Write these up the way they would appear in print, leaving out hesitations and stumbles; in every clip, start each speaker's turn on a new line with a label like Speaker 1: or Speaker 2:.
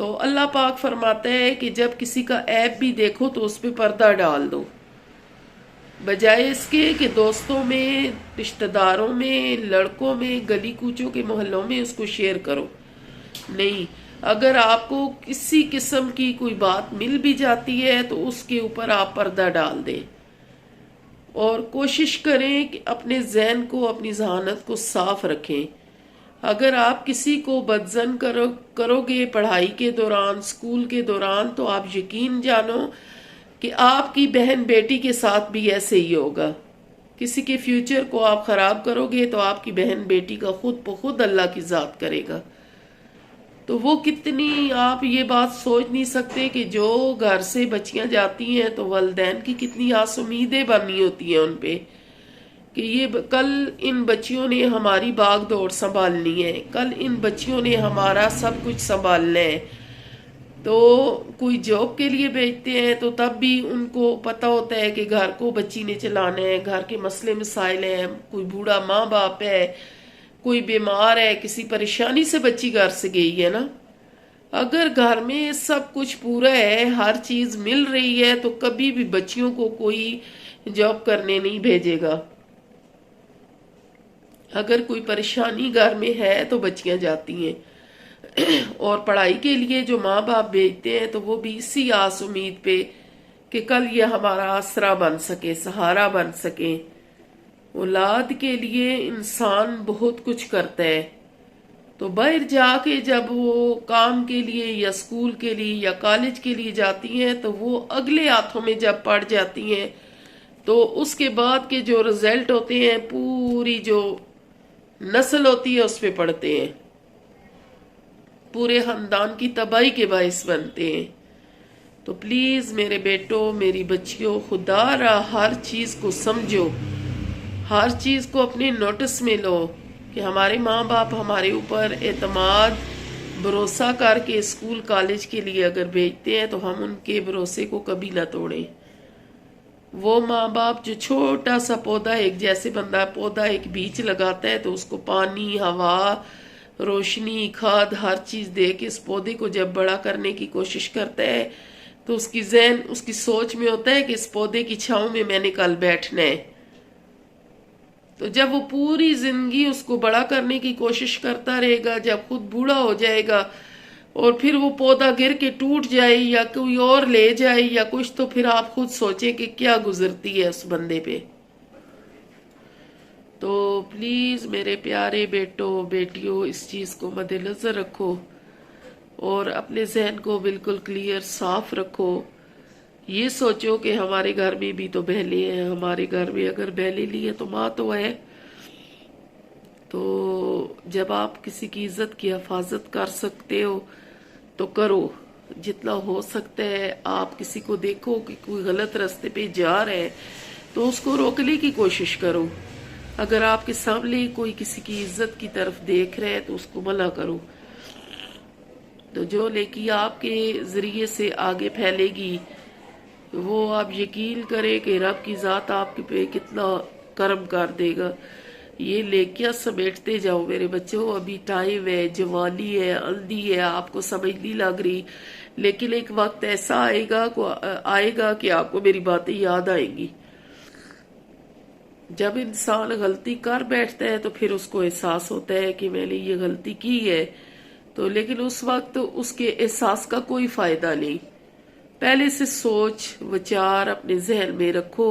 Speaker 1: تو اللہ پاک فرماتا ہے کہ جب کسی کا عیب بھی دیکھو تو اس پہ پردہ ڈال دو، بجائے اس کے کہ دوستوں میں، رشتہ داروں میں، لڑکوں میں، گلی کوچوں کے محلوں میں اس کو شیئر کرو۔ نہیں، اگر آپ کو کسی قسم کی کوئی بات مل بھی جاتی ہے تو اس کے اوپر آپ پردہ ڈال دیں، اور کوشش کریں کہ اپنے ذہن کو، اپنی ذہانت کو صاف رکھیں۔ اگر آپ کسی کو بدظن کرو گے پڑھائی کے دوران، اسکول کے دوران، تو آپ یقین جانو کہ آپ کی بہن بیٹی کے ساتھ بھی ایسے ہی ہوگا۔ کسی کے فیوچر کو آپ خراب کرو گے تو آپ کی بہن بیٹی کا خود بخود اللہ کی ذات کرے گا۔ تو وہ کتنی، آپ یہ بات سوچ نہیں سکتے کہ جو گھر سے بچیاں جاتی ہیں تو والدین کی کتنی آس امیدیں بنی ہوتی ہیں ان پہ کہ یہ کل ان بچیوں نے ہماری باغ دوڑ سنبھالنی ہے، کل ان بچیوں نے ہمارا سب کچھ سنبھالنا ہے۔ تو کوئی جاب کے لیے بھیجتے ہیں تو تب بھی ان کو پتہ ہوتا ہے کہ گھر کو بچی نے چلانا ہے، گھر کے مسئلے مسائل ہیں، کوئی بوڑھا ماں باپ ہے، کوئی بیمار ہے، کسی پریشانی سے بچی گھر سے گئی ہے نا۔ اگر گھر میں سب کچھ پورا ہے، ہر چیز مل رہی ہے، تو کبھی بھی بچیوں کو کوئی جاب کرنے نہیں بھیجے گا۔ اگر کوئی پریشانی گھر میں ہے تو بچیاں جاتی ہیں، اور پڑھائی کے لیے جو ماں باپ بھیجتے ہیں تو وہ بھی اسی آس امید پہ کہ کل یہ ہمارا آسرا بن سکے، سہارا بن سکے۔ اولاد کے لیے انسان بہت کچھ کرتا ہے، تو باہر جا کے جب وہ کام کے لیے یا اسکول کے لیے یا کالج کے لیے جاتی ہیں تو وہ اگلے ہاتھوں میں جب پڑ جاتی ہیں تو اس کے بعد کے جو رزلٹ ہوتے ہیں، پوری جو نسل ہوتی ہے اس پہ پڑتے ہیں، پورے خاندان کی تباہی کے باعث بنتے ہیں۔ تو پلیز میرے بیٹوں، میری بچیوں، خدا را ہر چیز کو سمجھو، ہر چیز کو اپنے نوٹس میں لو کہ ہمارے ماں باپ ہمارے اوپر اعتماد، بھروسہ کر کے اسکول کالج کے لیے اگر بھیجتے ہیں تو ہم ان کے بھروسے کو کبھی نہ توڑیں۔ وہ ماں باپ جو چھوٹا سا پودا، ایک جیسے بندہ پودا ایک بیج لگاتا ہے تو اس کو پانی، ہوا، روشنی، کھاد، ہر چیز دے کے اس پودے کو جب بڑا کرنے کی کوشش کرتا ہے تو اس کی ذہن، اس کی سوچ میں ہوتا ہے کہ اس پودے کی چھاؤں میں میں نے کل بیٹھنا ہے۔ تو جب وہ پوری زندگی اس کو بڑا کرنے کی کوشش کرتا رہے گا، جب خود بوڑھا ہو جائے گا اور پھر وہ پودا گر کے ٹوٹ جائے یا کوئی اور لے جائے یا کچھ، تو پھر آپ خود سوچیں کہ کیا گزرتی ہے اس بندے پہ۔ تو پلیز میرے پیارے بیٹوں بیٹیوں، اس چیز کو مد نظر رکھو اور اپنے ذہن کو بالکل کلیئر، صاف رکھو۔ یہ سوچو کہ ہمارے گھر میں بھی تو بہلے ہیں، ہمارے گھر میں اگر بہلے نہیں ہے تو ماں تو ہے۔ تو جب آپ کسی کی عزت کی حفاظت کر سکتے ہو تو کرو، جتنا ہو سکتا ہے۔ آپ کسی کو دیکھو کہ کوئی غلط راستے پہ جا رہا ہے تو اس کو روکنے کی کوشش کرو۔ اگر آپ کے سامنے کوئی کسی کی عزت کی طرف دیکھ رہا ہے تو اس کو منع کرو۔ تو جو نیکی آپ کے ذریعے سے آگے پھیلے گی، وہ آپ یقین کریں کہ رب کی ذات آپ پہ کتنا کرم کر دے گا۔ یہ نیکیاں سمیٹتے جاؤ میرے بچوں، ابھی ٹائم ہے، جوانی ہے، اندھی ہے، آپ کو سمجھ نہیں لگ رہی، لیکن ایک وقت ایسا آئے گا کہ آپ کو میری باتیں یاد آئیں گی۔ جب انسان غلطی کر بیٹھتا ہے تو پھر اس کو احساس ہوتا ہے کہ میں نے یہ غلطی کی ہے، تو لیکن اس وقت اس کے احساس کا کوئی فائدہ نہیں۔ پہلے سے سوچ وچار اپنے ذہن میں رکھو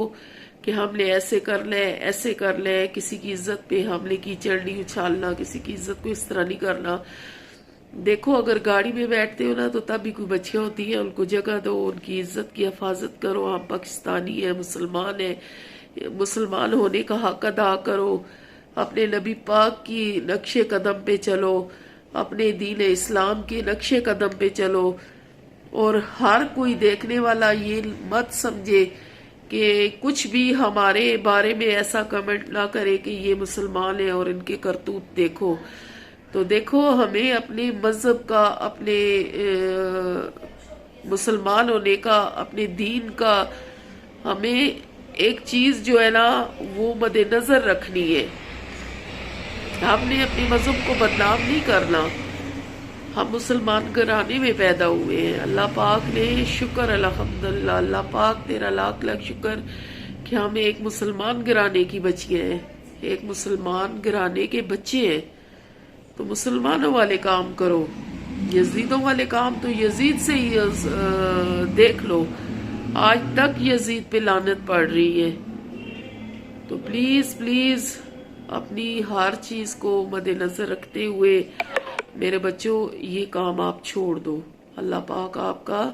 Speaker 1: کہ ہم نے ایسے کرنا ہے، ایسے کرنا ہے، کسی کی عزت پہ ہم نے کیچڑ نہیں اچھالنا، کسی کی عزت کو اس طرح نہیں کرنا۔ دیکھو اگر گاڑی میں بیٹھتے ہو نا تو تب بھی کوئی بچیاں ہوتی ہیں، ان کو جگہ دو، ان کی عزت کی حفاظت کرو۔ ہم پاکستانی ہیں، مسلمان ہیں، مسلمان ہونے کا حق ادا کرو، اپنے نبی پاک کی نقش قدم پہ چلو، اپنے دین اسلام کے نقش قدم پہ چلو، اور ہر کوئی دیکھنے والا یہ مت سمجھے کہ کچھ بھی ہمارے بارے میں ایسا کمنٹ نہ کرے کہ یہ مسلمان ہیں اور ان کے کرتوت دیکھو۔ تو دیکھو ہمیں اپنے مذہب کا، اپنے مسلمان ہونے کا، اپنے دین کا، ہمیں ایک چیز جو ہے نا وہ مد نظر رکھنی ہے۔ ہم نے اپنے مذہب کو بدنام نہیں کرنا۔ ہم مسلمان گھرانے میں پیدا ہوئے ہیں. اللہ پاک نے شکر الحمدللہ، اللہ پاک تیرا لاکھ لاکھ شکر کہ ہم ایک مسلمان گھرانے کی بچیاں ہیں، ایک مسلمان گھرانے کے بچے ہیں. تو مسلمانوں والے کام کرو، یزیدوں والے کام تو یزید سے ہی دیکھ لو، آج تک یزید پہ لعنت پڑ رہی ہے. تو پلیز پلیز اپنی ہر چیز کو مد نظر رکھتے ہوئے میرے بچوں یہ کام آپ چھوڑ دو. اللہ پاک آپ کا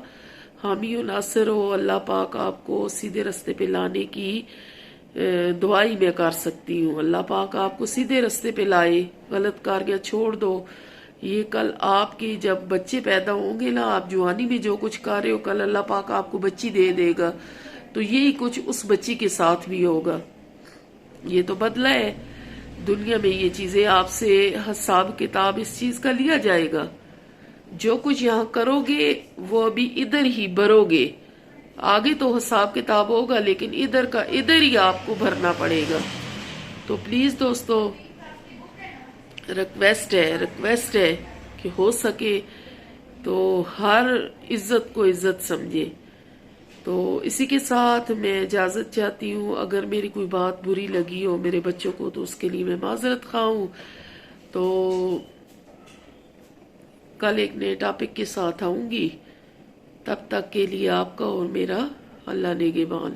Speaker 1: حامی و ناصر ہو. اللہ پاک آپ کو سیدھے رستے پہ لانے کی دعائی میں کر سکتی ہوں. اللہ پاک آپ کو سیدھے رستے پہ لائے، غلط کاریاں چھوڑ دو. یہ کل آپ کی جب بچے پیدا ہوں گے نا، آپ جوانی میں جو کچھ کر رہے ہو، کل اللہ پاک آپ کو بچی دے دے گا تو یہی کچھ اس بچی کے ساتھ بھی ہوگا. یہ تو بدلہ ہے. دنیا میں یہ چیزیں آپ سے حساب کتاب اس چیز کا لیا جائے گا. جو کچھ یہاں کرو گے وہ ابھی ادھر ہی بھرو گے. آگے تو حساب کتاب ہوگا لیکن ادھر کا ادھر ہی آپ کو بھرنا پڑے گا. تو پلیز دوستو ریکویسٹ ہے کہ ہو سکے تو ہر عزت کو عزت سمجھے. تو اسی کے ساتھ میں اجازت چاہتی ہوں. اگر میری کوئی بات بری لگی ہو میرے بچوں کو تو اس کے لیے میں معذرت خواہ ہوں. تو کل ایک نئے ٹاپک کے ساتھ آؤں گی. تب تک کے لیے آپ کا اور میرا اللہ نگہبان.